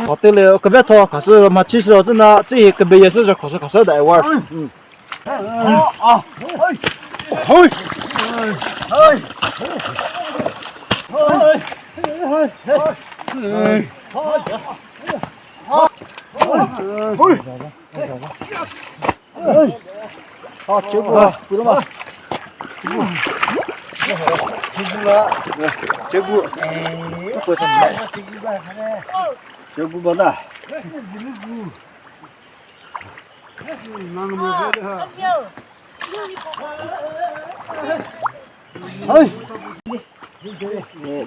好对了，隔壁头可是嘛，其实真的这隔壁也是可是的玩。好，结果知道吗？结果，为什么？结果不大。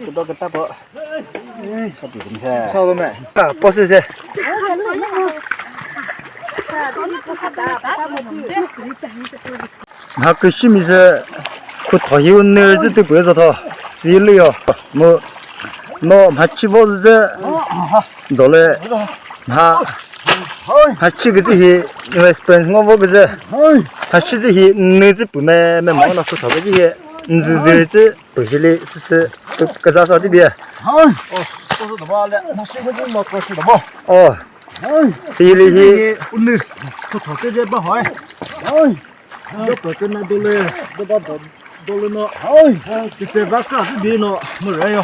这个大包，差不多没？啊，不是这。那个什么是？可讨厌那儿子都不要说他，谁累啊？我还吃包子这，到了，还吃个这些，因为本身我不是，还吃这些那子不买忙了，可讨厌这些，这不是嘞，是都个啥的别。都是怎么了？那现在这么高兴的吗？哦，对了些，可讨厌这不好哎。要不跟那都嘞，都把都了呢。这把干是别呢，没人呀，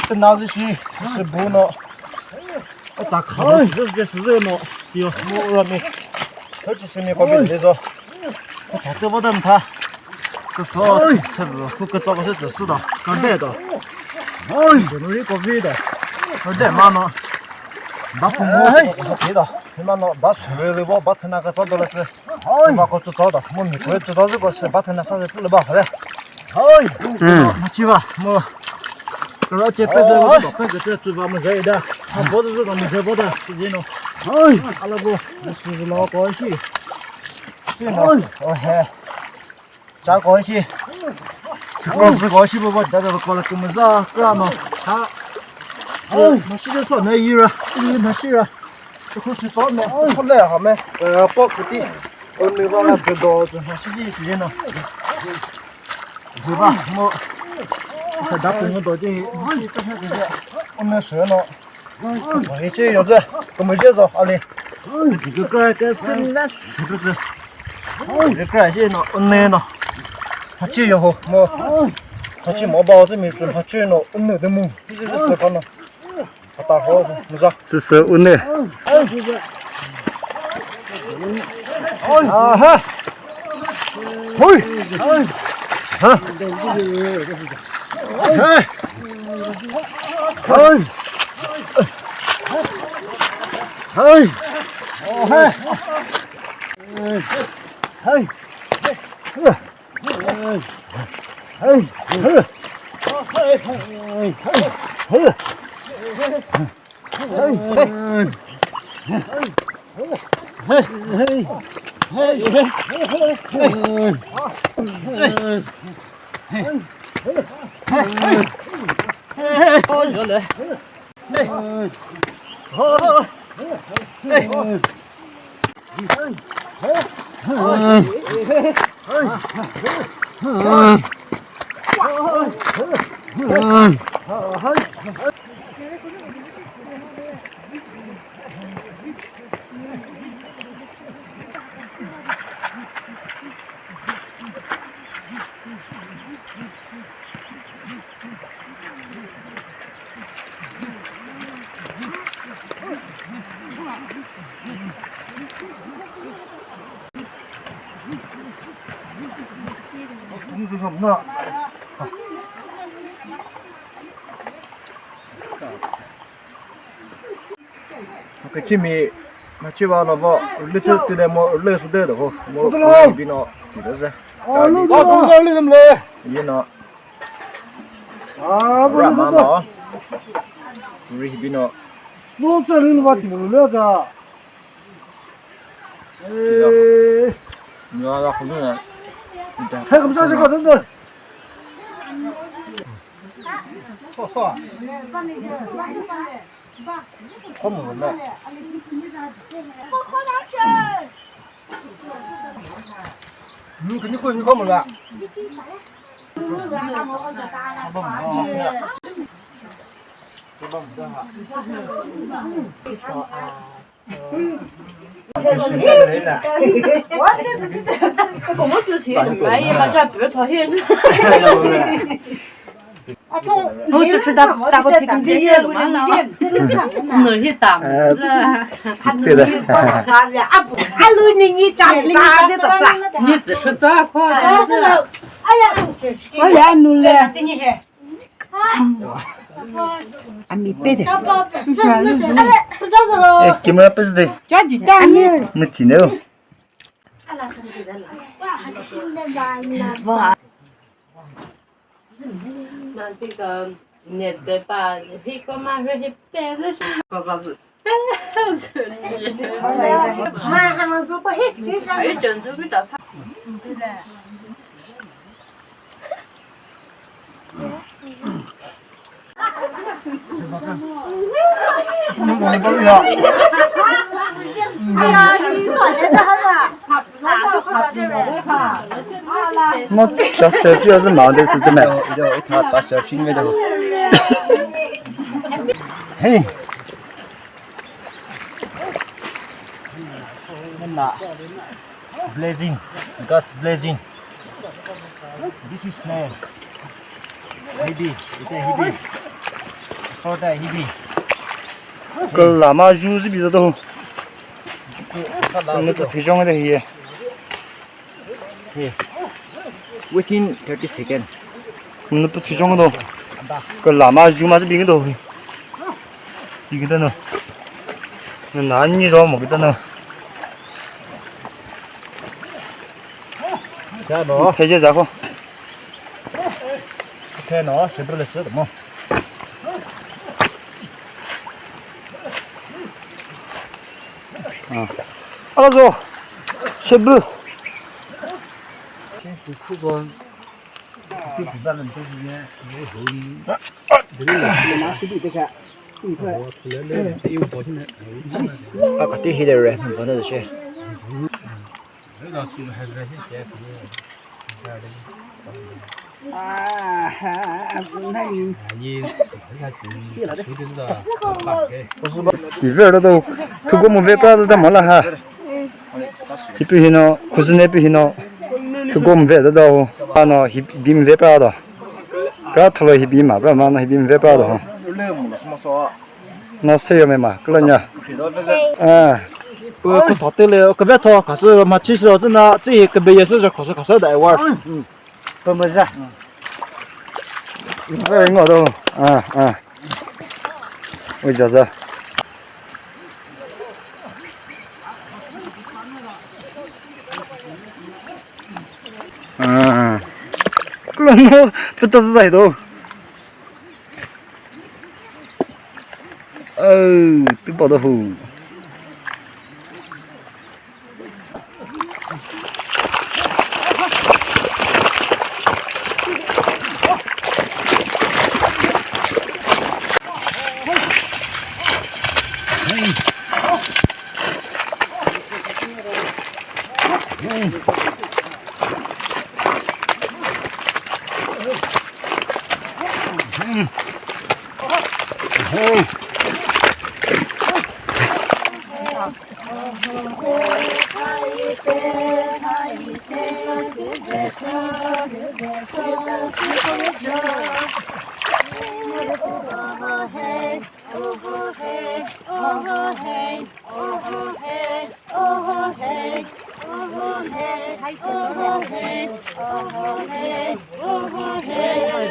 这拿这些是不呢？我咋看？这是热闹，就我没，好几十年过别的说，我他这不等他，这说这是个找个是是的，刚带的，这东西过别的，刚带嘛呢？把父母我别的，他妈呢把水了我把他那个找到了是，把我做找的，我没会知道这个是把他那啥子做了吧？好嘞，那去吧，我。然后这辈子我老辈子这嘴巴没热的，他脖子是他没热脖的，是这种。阿拉不，是老高兴，这种，加高兴，这个是高兴不？我在这过来跟我们说，这样嘛，他，那现在说那一人，那些人，这口水找呢，出来好没？包苦地，那帮那吃到，这时间呢，对吧？我。这大朋友到底，我们说了，我一些样子，我们介绍好嘞。这个生那是不是？这个些呢，难呢，他去以后他去毛包子没准他去了，难的么？这是什么呢？他打好子，你说？这是难。啊哈，嘿，啊。这什么呢？cái chim mì mà chim vào nó vào lưỡi chết từ đây mà lưỡi xuống đây được không? Mà lưỡi bị nó thì nó ra. Lưỡi cũng ra lưỡi làm lưỡi. Yên nó. Bây giờ nó. Lưỡi bị nó. Nó sẽ lên vào thì lưỡi ra. Nó ra không nữa. Hay không sao sẽ có đến rồi. Không một mẹ. Cái như không một bạn. 我们之前买一把这白桃叶子，我只吃大包皮跟这些了嘛，那些大子，对的，你只是抓块的，我俩弄了。给么不是的，家鸡蛋呢？没钱了。那这个你别把黑哥妈说是白的是啥子？还真这个大菜。那小小主要是忙的是的嘛。他把小品味的。嘿。那 blazing, God's blazing. This is snail. Hibi, it's a hibi. For the hibi. 个喇嘛肉是比较多，那个推荐的些。 Within 30 seconds. 那不推荐的多，个喇嘛肉嘛是比个多，一个的呢，那男女着么个的呢？加喏，推荐啥货？看喏，是不是是的嘛？啊，阿拉说，是不？ 그건 그 부담은 되게 아까 뒤히래 저는 씨里边的都透过木板的么了哈，一边去呢，可是那边去呢。 透过木板的都，啊那一边木板的，不要透了一边嘛，不然嘛那一边木板的哈。那谁也没嘛，个人家，嗯，그 덧들려 그 배터 가서 마치서 나这个别也是가서 다 와. 不没事，我都，我就是。 그런거 붙어서 다해도 뜻보다 후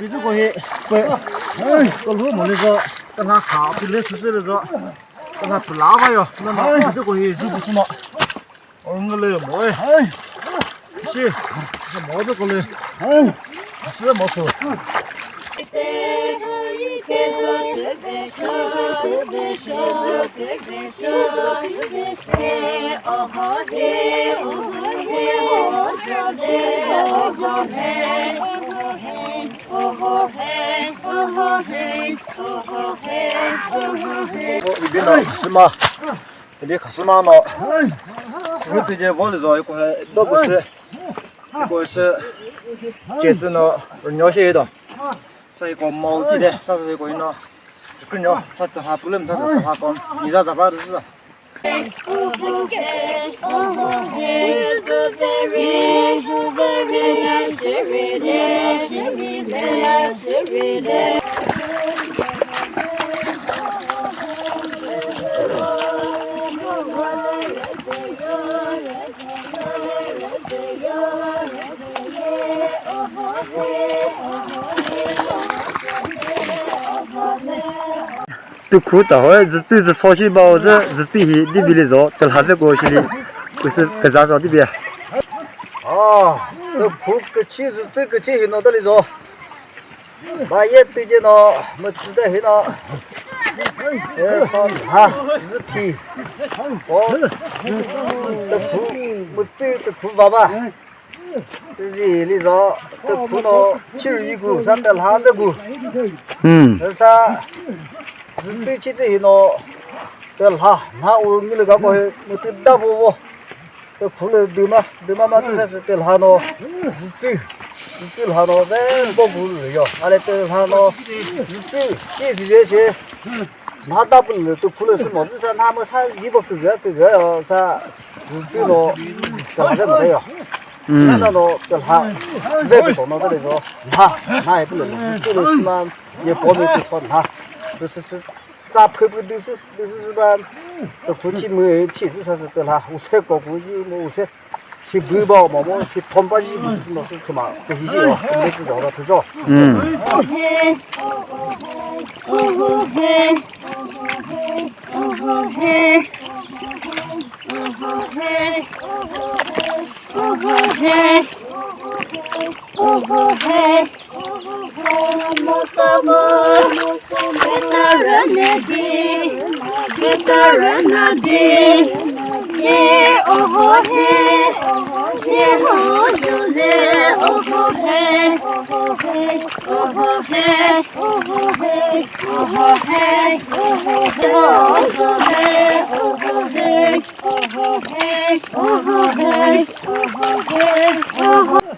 你这过去，个路没那个，等他好，比那出事的时候，等他不拉吧哟，那么你这过去是不是嘛？我来摸哎，是，这摸这个嘞，是摸错。 이边是吗？这里可是嘛呢？我对这我的说一个都不是，一个是这是呢，鸟些的，所以讲毛地的，啥子关呢？跟鸟，它还不能，它是它讲，你咋办的是？都苦到后这烧气包这这些那边的肉，都还在过去的，不是个啥啥的边。哦，这苦个其实这个这些弄到的肉，把叶对着呢，没知道黑呢。上哈日皮，哦，这苦没这这苦爸爸，这些的肉这苦呢，吃一股啥的拉的股，这啥？是最起这些呢，这拉我你那个过去，我这大不，这苦了对嘛，这才是这拉呢，是最拉呢，咱不了哟，阿来这拉呢，是最这些，那大不了都苦了什么？是啥？他们啥一不个哟，啥是最呢，这拉这没得哟。那呢，这拉这个动到这里说，那也不能，做了什么也保没得错他。就是咋拍不都是是吧？这估计没其实啥是得啦，我才搞估计我才去背包毛去团把鸡不是什么事情嘛，这些哦，没知道了，知道。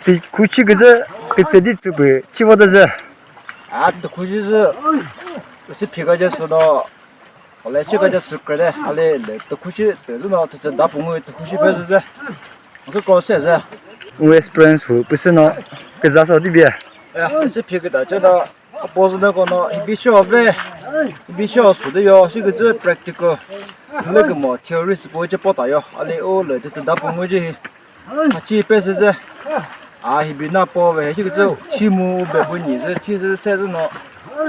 对，过去个这的这个起码都是。啊，这估计是皮个就是咯，后来这个就是个的，后来这估计但是呢，这大部分这估计不是这，我搞啥子？我也是不认识，不是呢，个啥啥的边。哎呀，这是皮个的，这个不是那个呢，必须要背，必须要说的哟，这个这 practical， 那个嘛 theory 是不会去报道哟，后来我来这大部分这，他基本是这。啊，那边那包呗，这个走，起码百分之20，其实三十呢，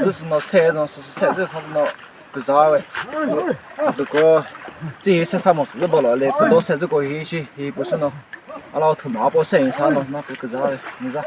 就是呢3呢，是30，它是呢个啥喂？这个这些啥么子不了嘞，不到30个一些，也不是呢，阿拉头麻包3啥呢，那不个啥嘞，没啥。